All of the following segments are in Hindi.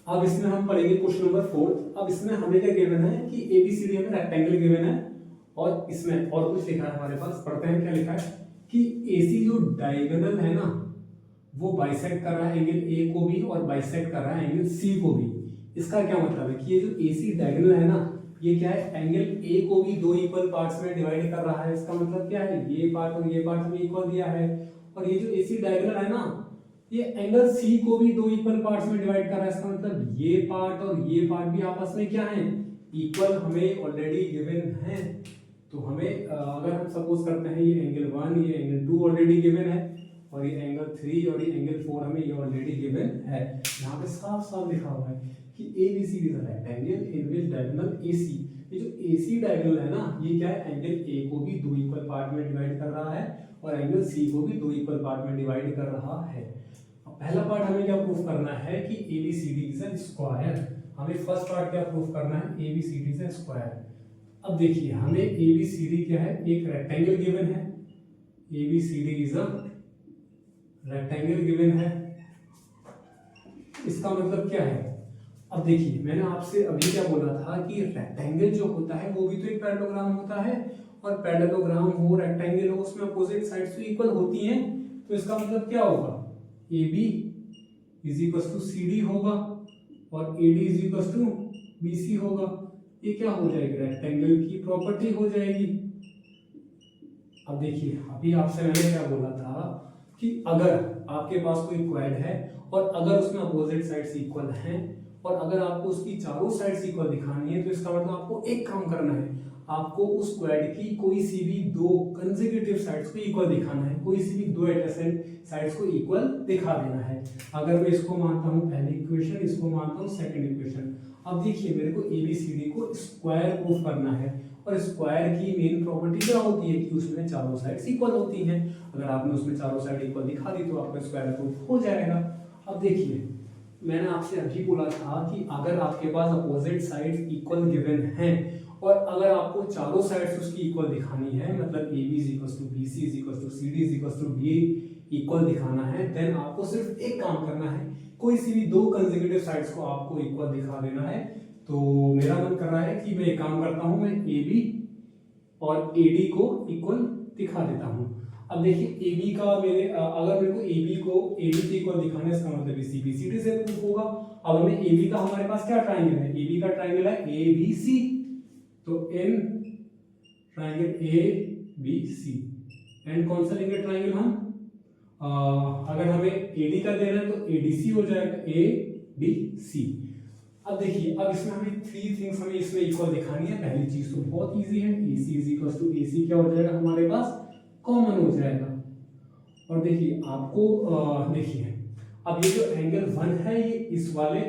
अब इसमें हम पढ़ेंगे क्वेश्चन नंबर 4। अब इसमें हमें क्या गिवन है कि एबीसीडी हमें रेक्टेंगल गिवन है और इसमें और कुछ लिखा है हमारे पास। पढ़ते हैं क्या लिखा है कि एसी जो डायगोनल है ना वो बाइसेक्ट कर रहा है एंगल ए को भी और बाइसेक्ट कर रहा है एंगल सी को भी। इसका क्या मतलब है कि ये जो एसी डायगोनल है ना ये क्या है एंगल ए को भी दो इक्वल पार्ट्स में डिवाइड कर रहा है। इसका मतलब क्या है ये पार्ट और ये पार्ट हमें इक्वल दिया है और ये जो एसी डायगोनल है ना ये एंगल सी को भी दो इक्वल पार्ट्स में डिवाइड कर रहा है। इसका मतलब ये पार्ट और ये पार्ट भी आपस में क्या है इक्वल हमें ऑलरेडी गिवन है। तो हमें अगर हम सपोज करते हैं ये एंगल 1 ये एंगल 2 ऑलरेडी गिवन है और ये एंगल 3 और ये एंगल 4 हमें ये ऑलरेडी गिवन है। यहाँ पे साफ साफ लिखा हुआ है कि ABC is a rectangle in which diagonal AC। ये जो AC डायगोनल है ना ये क्या है एंगल A को भी दो इक्वल पार्ट में डिवाइड कर रहा है और एंगल C को भी दो इक्वल पार्ट में डिवाइड कर रहा है। पहला पार्ट हमें क्या प्रूफ करना है कि ABCD इज अ स्क्वायर। हमें फर्स्ट पार्ट क्या प्रूफ करना है ABCD इज अ स्क्वायर। अब देखिए हमें ABCD क्या है एक रेक्टेंगल गिवन है। ABCD is a rectangle given है। इसका मतलब क्या है अब देखिए मैंने आपसे अभी क्या बोला था कि रेक्टेंगल जो होता है वो भी तो एक पैरेललोग्राम होता है और पैरेललोग्राम हो रेक्टेंगल हो उसमें अपोजिट साइड्स तो इक्वल होती हैं। तो इसका मतलब क्या होगा AB is equal to CD होगा और AD is equal to BC होगा। ये क्या हो जाएगी रेक्टेंगल की प्रॉपर्टी हो जाएगी। अब देखिए अभी आपसे मैंने क्या बोला था कि अगर आपके पास कोई क्वाड है और अगर उसमें अपोजिट साइड्स इक्वल हैं और अगर आपको उसकी चारों साइड्स इक्वल दिखानी है तो इसका मतलब आपको एक काम करना है आपको उस क्वाड की कोई सी भी दो कंसेक्यूटिव साइड्स को इक्वल दिखाना है। कोई सी भी दो एडजेसेंट साइड्स को इक्वल दिखा देना है। अगर मैं इसको मानता हूं पहली इक्वेशन इसको मानता हूं सेकंड इक्वेशन। अब देखिए मेरे को ABCD को स्क्वायर प्रूफ करना है और स्क्वायर की मेन प्रॉपर्टी क्या होती है कि उसमें चारों साइड्स इक्वल होती हैं। अगर आपने उसमें चारों साइड इक्वल दिखा दी तो आपका स्क्वायर प्रूफ हो जाएगा। अब देखिए मैंने आपसे अभी बोला था कि अगर आपके पास अपोजिट साइड्स इक्वल गिवन हैं और अगर आपको चारों साइड्स उसकी इक्वल दिखानी है मतलब AB is equals to BC is equals to CD is equals to DA equal दिखाना है देन आपको सिर्फ एक काम करना है कोई सी भी दो कंसेक्यूटिव साइड्स को आपको इक्वल दिखा देना है। तो मेरा मन कर रहा है कि मैं एक काम करता हूं मैं AB और AD को इक्वल दिखा देता हूं। अब देखिए AB का अगर मेरे को AB को AD से इक्वल दिखाना है इसका मतलब CBCD से प्रूफ होगा। अब हमें AB का हमारे पास क्या ट्रायंगल है AB का ट्रायंगल है ABC। तो इन ट्रायंगल ABC एंड कौन सा लेंगे ट्रायंगल हम अगर हमें AD का देना है तो ADC हो जाएगा ABC। अब देखिए अब इसमें हमें थ्री थिंग्स हमें इसमें इक्वल दिखानी है। पहली चीज तो बहुत इजी है AC is equal to AC क्या हो जाएगा हमारे पास कॉमन हो जाएगा। और देखिए आपको देखिए अब ये जो एंगल 1 है ये इस वाले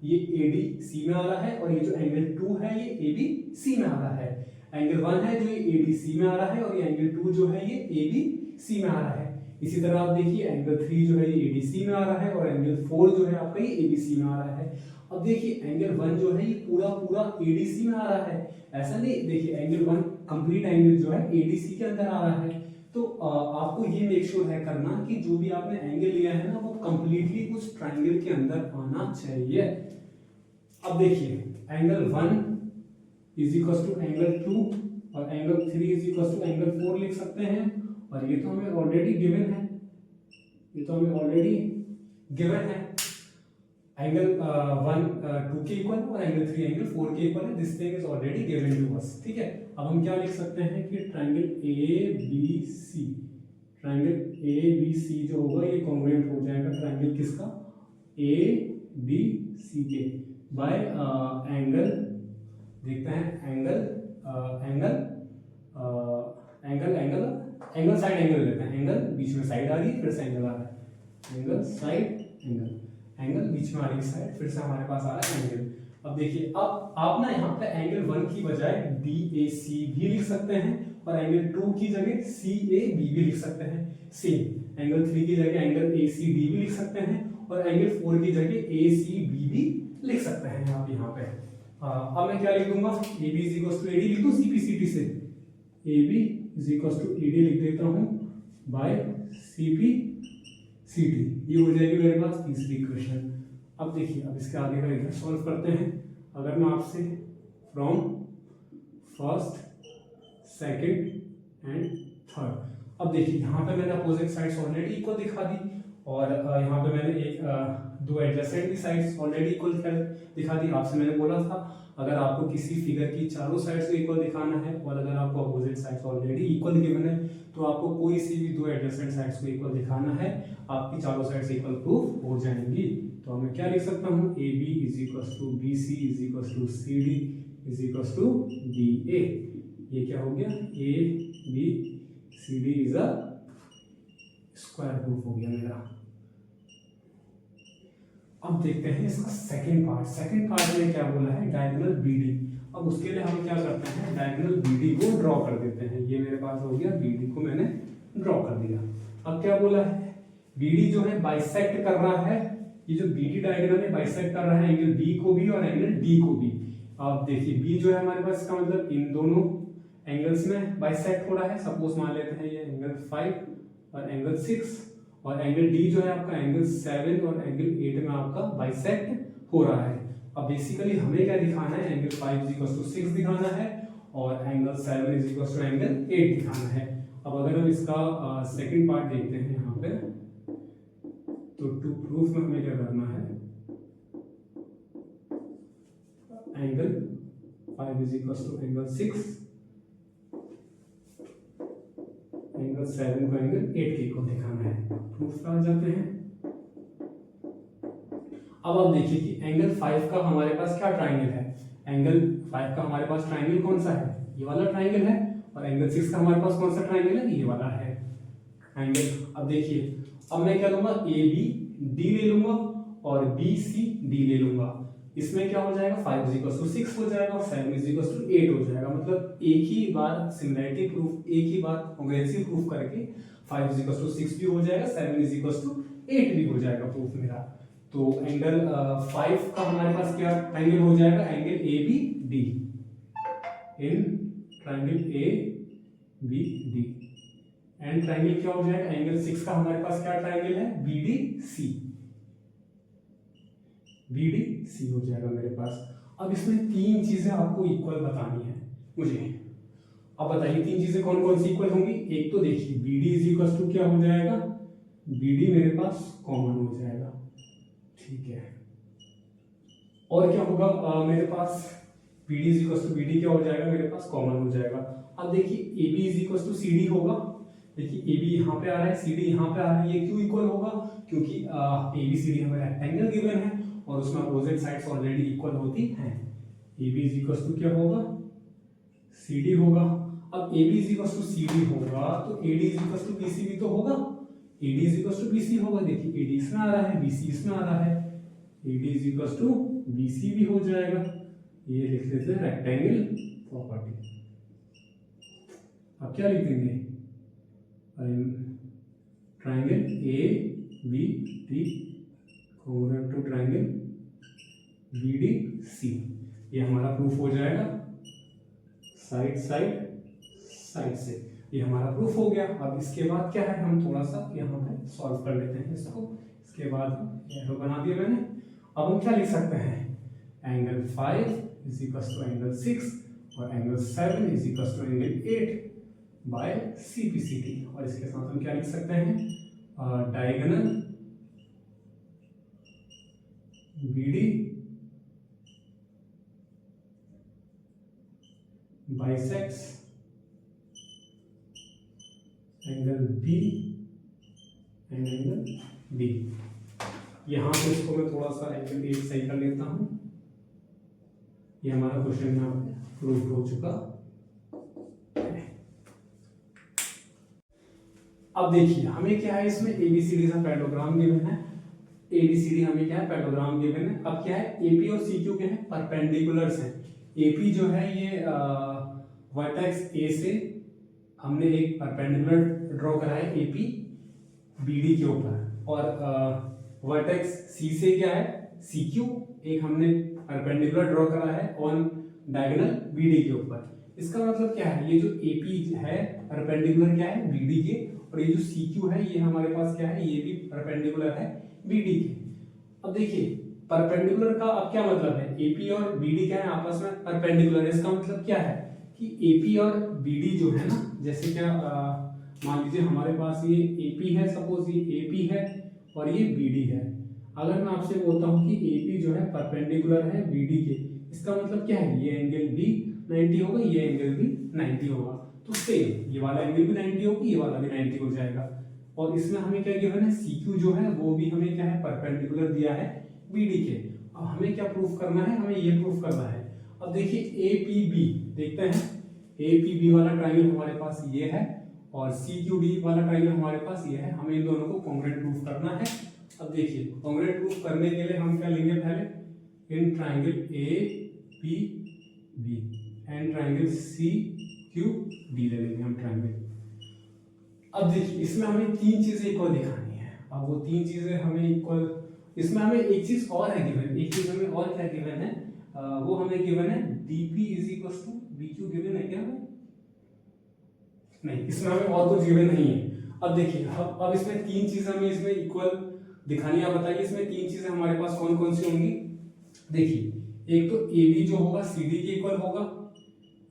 ये ADC में आ रहा है और ये जो एंगल 2 है ये ABC में आ रहा है। एंगल 1 है जो ये ADC में आ रहा है और ये एंगल 2 जो है ये ABC में आ रहा है। इसी तरह आप देखिए एंगल 3 जो है ये ADC में आ रहा है और एंगल 4 जो है आपका ये ABC में आ रहा है। अब देखिए एंगल 1 जो है ये पूरा पूरा ADC में आ रहा है। ऐसा नहीं देखिए एंगल 1 कंप्लीट एंगल जो है ADC के अंदर आ रहा है। तो आपको ये मेक श्योर है करना कि जो भी आपने एंगल लिया है ना वो कंप्लीटली उस ट्रायंगल के अंदर आना चाहिए। अब देखिए angle 1 is equal to angle 2 और angle 3 is equal to angle 4 लिख सकते हैं और ये तो हमें ऑलरेडी गिवन है। ये तो हमें ऑलरेडी गिवन है एंगल 1 2 के इक्वल और एंगल 3 एंगल 4 के इक्वल है। This thing is already given to us. ठीक है अब हम क्या लिख सकते हैं कि ट्रायंगल ABC जो होगा ये कॉन्ग्रुएंट हो जाएगा ट्रायंगल किसका ABC के बाय एंगल देखते हैं एंगल साइड एंगल लेते हैं। एंगल बीच में साइड आ रही है फिर से एंगल आ रहा है एंगल साइड एंगल बीच में आ रही है साइड फिर से हमारे पास आ रहा है एंगल। अब देखिए अब आप ना यहाँ पे एंगल 1 की बजाय DAC भी लिख सकते हैं और एंगल 2 की जगह CAB भी लिख सकते हैं। सेम एंगल 3 की जगह एंगल ACD भी लिख सकते हैं और एंगल 4 की जगह ACB भी लिख सकते हैं आप यहाँ पे। अब मैं क्या लिख दूंगा AB is equals to AD लिख दूं CPCT से AB is equals to AD लिख देता हूँ बाय CPCT। ये हो जाएगी मेरे पास तीसरी इक्वेशन। अब देखिए, अब इसके आगे का इधर सॉल्व करते हैं। अगर मैं आपसे from first, second and third, अब देखिए यहाँ पे मैंने अपोजिट साइड्स ऑलरेडी इक्वल दिखा दी, और यहाँ पे मैंने दो एडजेसेंट भी साइड्स ऑलरेडी इक्वल दिखा दी। आपसे मैंने बोला था अगर आपको किसी फिगर की चारों साइड्स को इक्वल दिखाना है, और अगर आपको opposite sides already equal given है, तो आपको कोई सी भी दो एडजेसेंट साइड्स को इक्वल दिखाना है, आपकी चारों साइड्स इक्वल प्रूफ हो जाएंगी। तो मैं क्या लिख सकता हूँ, A B is equal to B C is equal to C D is equal to D A. ये क्या हो गया, A B C D is a square proof हो गया मेरा। अब देखते हैं इसका सेकंड पार्ट। सेकंड पार्ट में क्या बोला है, डायगोनल बीडी। अब उसके लिए हम क्या करते हैं, डायगोनल बीडी को ड्रॉ कर देते हैं। ये मेरे पास हो गया, बीडी को मैंने ड्रॉ कर दिया। अब क्या बोला है, बीडी जो है बाइसेक्ट कर रहा है, ये जो बीडी डायगोनल है बाइसेक्ट कर रहा है एंगल बी को भी और एंगल डी को भी। अब देखिए बी जो है हमारे पास, इसका मतलब इन दोनों एंगल्स में बाइसेक्ट हो रहा है। सपोज मान लेते हैं ये एंगल 5 और एंगल 6, और एंगल डी जो है आपका एंगल 7 और एंगल 8 में आपका बाइसेक्ट हो रहा है। अब बेसिकली हमें क्या दिखाना है, एंगल 5 = 6 दिखाना है और एंगल 7 = एंगल 8 दिखाना है। अब अगर हम इसका सेकंड पार्ट देखते हैं यहाँ पे, तो टू प्रूफ में हमें क्या करना है, एंगल 5 = एंगल 6, एंगल 7 को एंगल 8 के इक्वल दिखाना है। प्रूफ पे आ जाते हैं। अब आप देखिए कि एंगल 5 का हमारे पास क्या ट्राइंगल है, एंगल 5 का हमारे पास ट्राइंगल कौन सा है, ये वाला ट्राइंगल है, और एंगल 6 का हमारे पास कौन सा ट्राइंगल है, ये वाला है एंगल। अब देखिए, अब मैं क्या लूंगा, ए बी डी ले लूंगा और बी सी डी ले लूंगा। इसमें क्या हो जाएगा, 5 = 6 हो जाएगा और 7 = 8 हो जाएगा। मतलब एक ही बार सिमिलैरिटी प्रूफ, एक ही बार कॉन्ग्रुएंसी प्रूफ करके 5 = 6 भी हो जाएगा, 7 = 8 भी हो जाएगा प्रूफ मेरा। तो एंगल 5 का हमारे पास क्या ट्रायंगल हो जाएगा, angle A B D, in triangle A B D. And triangle क्या हो जाएगा, एंगल 6 का हमारे पास क्या ट्रायंगल है, B D C, B D C हो जाएगा मेरे पास। अब इसमें तीन चीजें आपको इक्वल बतानी है मुझे। अब बताइए तीन चीजें कौन कौन सी इक्वल होंगी। एक तो देखिए B D is equal to क्या हो जाएगा, बी डी मेरे पास कॉमन हो जाएगा, ठीक है। और क्या होगा मेरे पास, B D is equal to B D क्या हो जाएगा, मेरे पास कॉमन हो जाएगा। अब देखिए A B is equal to C D होगा। देखिए ए बी यहाँ पे आ रहा है, सी डी यहाँ पे आ रहा है, ये क्यों इक्वल होगा, क्योंकि ए बी सी डी हमें रेक्टेंगल गिवन है और उसमें अपोजिट साइड्स ऑलरेडी इक्वल होती हैं। A B is equal to क्या होगा, सी डी होगा। अब A B is equal to C D होगा तो A D is equal to B C भी तो होगा, A D is equal to B C होगा। देखिए ए डी इसमें आ रहा है, बी सी इसमें आ रहा है, A D is equal to B C भी हो जाएगा। ये लिख लेते हैं रेक्टेंगल प्रॉपर्टी। अब क्या लिख देंगे, triangle A B D congruent to triangle B D C. ये हमारा प्रूफ हो जाएगा, साइड साइड साइड से ये हमारा प्रूफ हो गया। अब इसके बाद क्या है, हम थोड़ा सा यहाँ पे सॉल्व कर लेते हैं इसको। इसके बाद एरो बना दिया मैंने। अब हम क्या लिख सकते हैं, angle 5 is equal to angle 6 और angle 7 is equal to angle 8 by C P C T. और इसके साथ हम क्या लिख सकते हैं, diagonal B D bisects angle B and angle D. यहां पे इसको मैं थोड़ा सा एंगल 8 सही कर लेता हूं। ये हमारा क्वेश्चन यहाँ प्रूफ हो चुका है। अब देखिए हमें क्या है, इसमें एबीसीडी का पैराग्राम गिवन है। एबीसीडी हमें क्या है, पैराग्राम गिवन है। अब क्या है, एपी और सीक्यू क्या है, परपेंडिकुलर्स हैं। एपी जो है ये वर्टेक्स ए से हमने एक परपेंडिकुलर ड्रॉ करा है एपी बीडी के ऊपर, और वर्टेक्स सी से क्या है, सीक्यू एक हमने परपेंडिकुलर ड्रॉ करा है ऑन डायगोनल बीडी के ऊपर। इसका मतलब क्या है, ये जो एपी है परपेंडिकुलर क्या है बीडी के, और ये जो सीक्यू है ये हमारे पास क्या है, ये भी परपेंडिकुलर है बीडी के। अब देखिए परपेंडिकुलर का अब क्या मतलब है, एपी और बीडी क्या है आपस में परपेंडिकुलर है। इसका मतलब क्या है कि एपी और बीडी जो है ना, जैसे क्या मान लीजिए हमारे पास ये एपी है, सपोज ये एपी है और ये बीडी है। अगर मैं आपसे बोलता हूँ कि एपी जो है परपेंडिकुलर है बीडी के, इसका मतलब क्या है, ये एंगल भी 90 होगा, ये एंगल भी 90 होगा। तो सेम ये वाला एंगल भी 90 होगा, ये वाला भी 90 हो जाएगा। और इसमें हमें क्या गिवन है, CQ जो है वो भी हमें क्या है परपेंडिकुलर दिया है BD के। अब हमें क्या प्रूफ करना है, हमें ये प्रूफ करना है। अब देखिए APB देखते हैं, APB वाला ट्रायंगल हमारे पास ये है और CQD वाला ट्रायंगल हमारे पास ये है। हमें इन दोनों को कॉन्ग्रुएंट प्रूफ करना है। अब देखिए कॉन्ग्रुएंट प्रूफ करने के लिए हम क्या लेंगे, पहले in triangle APB and triangle CQD ले लेंगे हम ट्रायंगल। अब देखिए इसमें हमें तीन चीजें इक्वल दिखानी है। अब वो तीन चीजें हमें इक्वल, इसमें हमें एक चीज और है गिवन, एक चीज हमें और क्या गिवन है, वो हमें गिवन है DP इज BQ गिवन है क्या हमें, नहीं इसमें हमें और कुछ गिवन नहीं है। अब देखिए अब इसमें तीन चीजें हमें इसमें इक्वल दिखानी है। बताइए इसमें तीन चीजें हमारे पास कौन कौन सी होंगी। देखिए एक तो AB जो होगा CD के इक्वल होगा,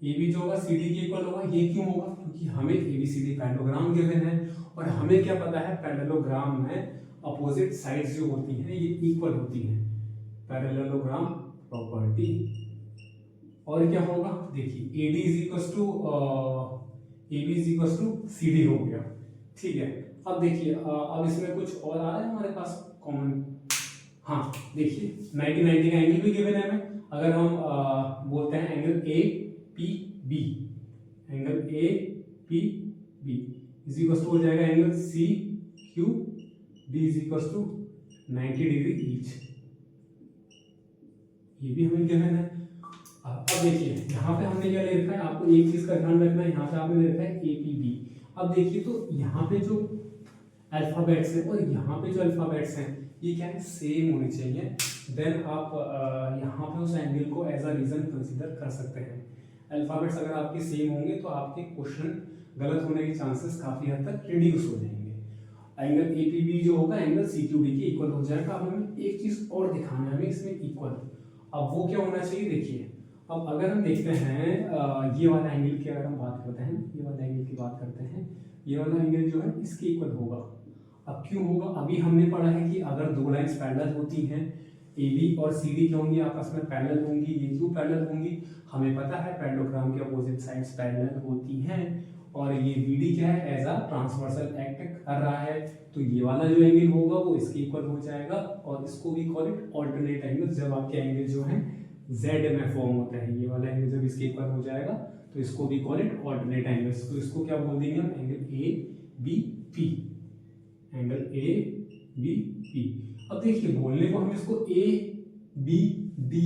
AB जो होगा CD के इक्वल होगा। ये क्यों होगा, क्योंकि हमें ABCD पैरेललोग्राम गिवन है और हमें क्या पता है पैरेललोग्राम में अपोजिट साइड्स जो होती हैं ये इक्वल होती हैं, पैरेललोग्राम प्रॉपर्टी। और क्या होगा, देखिए AD is equal to AB is equal to CD हो गया, ठीक है। अब देखिए अब इसमें कुछ और आ रहा है हमारे पास कॉमन। हाँ देखिए 90 का एंगल भी गिवन है हमें। अगर हम बोलते हैं angle APB, angle APB is equal to हो जाएगा angle CQD is equal to 90 degree each, ये भी हमें गिवन है। अब देखिए यहाँ पे हमने क्या ले रखा है, आपको एक चीज का ध्यान रखना है, यहाँ पे आपने ले रखा है APB। अब देखिए तो यहाँ पे जो अल्फाबेट्स हैं और यहाँ पे जो अल्फाबेट्स हैं ये क्या है सेम होनी चाहिए, देन आप यहाँ पे उस एंगल को एज अ रीजन कंसीडर कर सकते हैं। अल्फाबेट्स अगर आपके सेम होंगे तो आपके क्वेश्चन गलत होने के चांसेस काफी हद तक रिड्यूस हो जाएंगे। एंगल APB जो होगा एंगल CQD के इक्वल हो जाएगा। अब हमें एक चीज और दिखाना है हमें इसमें इक्वल, अब वो क्या होना चाहिए, देखिए अब अगर हम देखते हैं ये वाला एंगल की अगर हम बात करते हैं, ये वाला एंगल की बात करते हैं, ये वाला एंगल जो है इसके इक्वल होगा। अब क्यों होगा, अभी हमने पढ़ा है कि अगर दो लाइंस पैरेलल होती हैं AB और CD क्या होंगी, आपस में पैरेलल होंगी। ये क्यों पैरेलल होंगी, हमें पता है पैरेललोग्राम के अपोजिट साइड्स पैरेलल होती हैं और ये BD क्या है एज अ ट्रांसवर्सल एक्ट कर रहा है। तो ये वाला जो एंगल होगा वो इसके इक्वल हो जाएगा और इसको भी कॉल इट ऑल्टरनेट एंगल। जब आपके एंगल जो है Z में फॉर्म होता है, ये वाला एंगल जब इसके इक्वल हो जाएगा तो इसको भी कॉल इट ऑल्टरनेट एंगल्स। तो इसको क्या बोल देंगे हम, एंगल ABP, एंगल ABP। अब देखिए बोलने को हम इसको ABD भी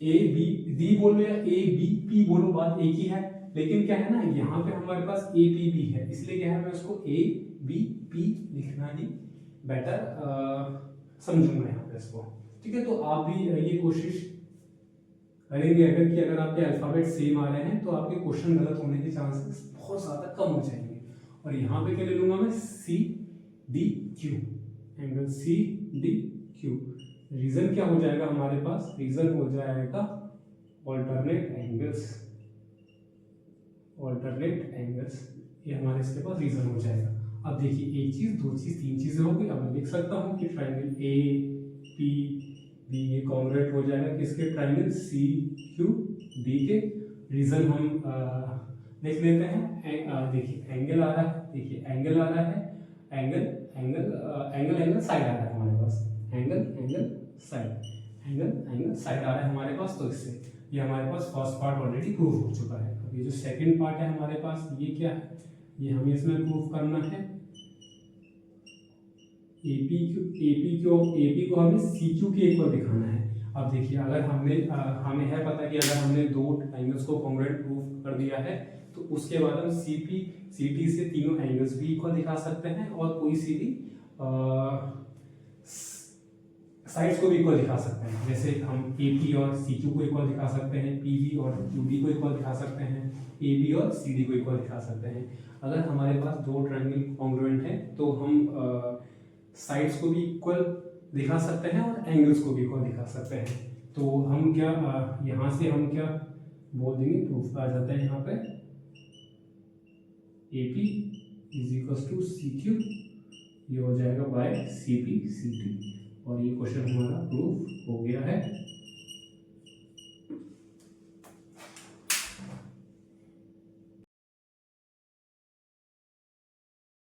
ABD बोलो या ABP बोलो, बात एक ही है। लेकिन क्या है ना, यहाँ पे हमारे पास APB है, इसलिए क्या है मैं उसको ABP लिखना ही बेटर समझूंगा यहाँ पे इसको, ठीक है। तो आप भी ये कोशिश करेंगे अगर आपके अल्फाबेट सेम आ रहे हैं तो आपके क्वेश्चन गलत होने के चांसेस बहुत ज्यादा कम हो जाएंगे। और यहाँ पे क्या ले लूंगा मैं, CDQ, एंगल CDQ। रीजन क्या हो जाएगा हमारे पास, रीजन हो जाएगा ऑल्टरनेट एंगल्स, ऑल्टरनेट एंगल्स, ये हमारे इसके पास रीजन हो जाएगा। अब देखिए एक चीज, दो चीज, तीन चीजें हो गई। अब मैं लिख सकता हूँ कि ट्रायंगल APB ये कॉन्ग्रुएंट हो जाएगा किसके, ट्रायंगल CQD के। रीजन हम देख लेते हैं। देखिए एंगल आ रहा है, देखिए एंगल आ रहा है, एंगल साइड आ रहा है हमारे पास, एंगल साइड आ रहा है हमारे पास। तो इससे ये हमारे पास फर्स्ट पार्ट ऑलरेडी प्रूव हो चुका है। अब ये जो सेकंड पार्ट है हमारे पास ये क्या है, ये हमें इसमें प्रूव करना है AP को हमें CQ के इक्वल दिखाना है। अब देखिए अगर हमें है पता कि अगर हमने दो एंगल्स को कॉन्ग्रुएंट प्रूव कर दिया है तो उसके बाद हम CT से तीनों एंगल्स भी इक्वल दिखा सकते हैं और कोई सी भी साइड्स को भी इक्वल दिखा सकते हैं। जैसे हम AP और CQ को इक्वल दिखा सकते हैं, PB और QD को इक्वल दिखा सकते हैं, AB और CD को इक्वल दिखा सकते हैं। अगर हमारे पास दो ट्रायंगल कॉन्ग्रुएंट है तो हम साइड्स को भी इक्वल दिखा सकते हैं और एंगल्स को भी दिखा सकते हैं। तो हम क्या यहाँ से हम क्या बोल देंगे, प्रूफ आ जाता है यहाँ पे AP is equal to CQ, ये हो जाएगा बाय CP CT, और ये क्वेश्चन हमारा प्रूफ हो गया है।